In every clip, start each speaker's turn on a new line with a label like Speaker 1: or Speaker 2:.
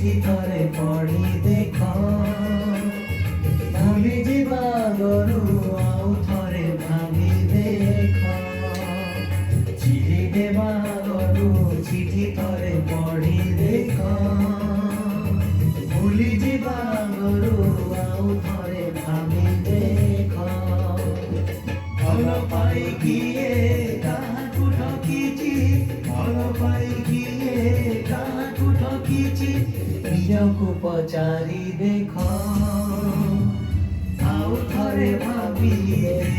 Speaker 1: ଚିଠି ଥରେ ପଢ଼ି ଦେଖ, ଭୁଲିଯିବା ଆଗରୁ ଆଉ ଥରେ ଭାବି ଦେଖ। ଚିଠି ଦେବା ଆଗରୁ ଚିଠି ଥରେ ପଢ଼ି ଦେଖ, ଭୁଲିଯିବା ଆଗରୁ ଆଉ ଥରେ ଭାବି ଦେଖ। ଭଲ ପାଇ କିଏ କାହାକୁ ଠକିଛି, ଭଲ ପାଇ କିଏ କାହାକୁ ଠକିଛି, ନିଜକୁ ପଚାରି ଦେଖ, ଆଉ ଥରେ ଭାବି ଦେଖ।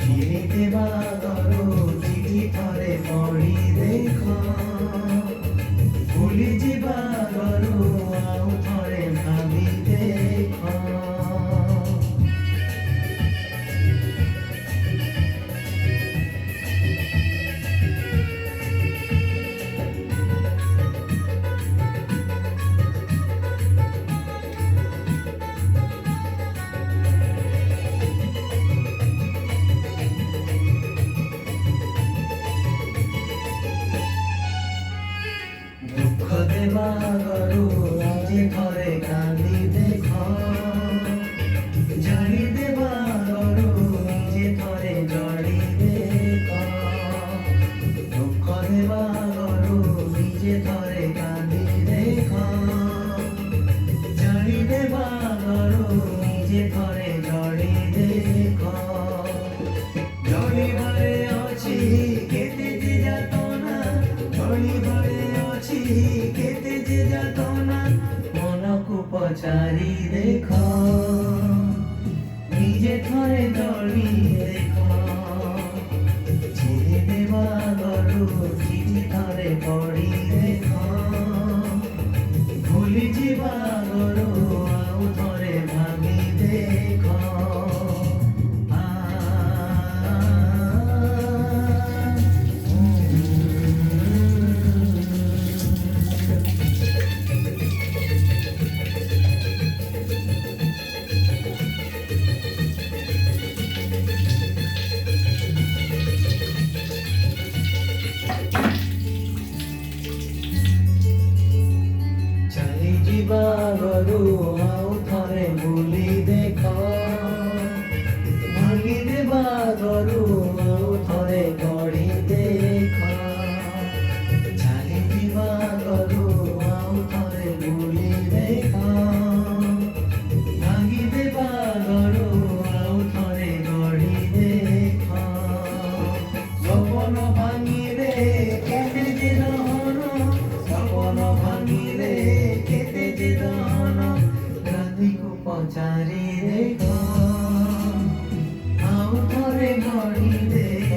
Speaker 1: ଚିଠି ଦେବା ଆଗରୁ ଚିଠି ଥରେ ପଢ଼ି ଦେଖ, ଭୁଲିଯିବା ଆଗରୁ ଆଉ ଥରେ ଭାବି ଦେଖ। দুঃখ দেবা আগରୁ নিজে ଥରେ କାନ୍ଦି ଦେଖ, ଜାଳି ଦେବା ଆଗରୁ ନିଜେ ଥରେ ଜଳି ଦେଖ। ଦୁଃଖ ଦେବା ଆଗରୁ ନିଜେ ଥରେ କାନ୍ଦି ଦେଖ, ଜାଳି ଦେବା ଆଗରୁ ନିଜେ ଥରେ ଜଳି ଦେଖ। ଜଳିବାରେ ଅଛି କେତେ ଯେ ଯାତନା, ଜଳିବାରେ ଅଛି କେତେ যে যাতনা, মনକୁ পচারি দেখ, নিজে ଥରେ ଜଳି ଦେଖ। ଚିଠି ଦେବା ଆଗରୁ ଚିଠି ଥରେ ପଢ଼ି ଦେଖ, ଭୁଲିଯିବା ଆଗରୁ ଆଉ ଥରେ ଭାବି ଦେଖ। ଚାଲିଯିବା ଆଗରୁ ଆଉ ଥରେ ଭୁଲି ଦେଖ, ଭାଙ୍ଗିଦେବା ଆଗରୁ ଆଉ ଥରେ ଗଢ଼ି ଦେଖ। ଚାଲିଯିବା ଆଗରୁ ଆଉ ଥରେ ଭୁଲି ଦେଖ, ଭାଙ୍ଗିଦେବା ଆଗରୁ ଆଉ ଥରେ ଗଢ଼ି ଦେଖ। ସପନ ଭାଙ୍ଗିଲେ କେତେ ଯେ ଦହନ, ସପନ ଭାଙ୍ଗିଲେ କେତେ যে দহন, ରାତିକୁ ପଚାରି ଦେଖ, ଆଉ ଥରେ ଗଢ଼ି ଦେଖ।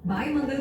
Speaker 2: Bye, Mangal.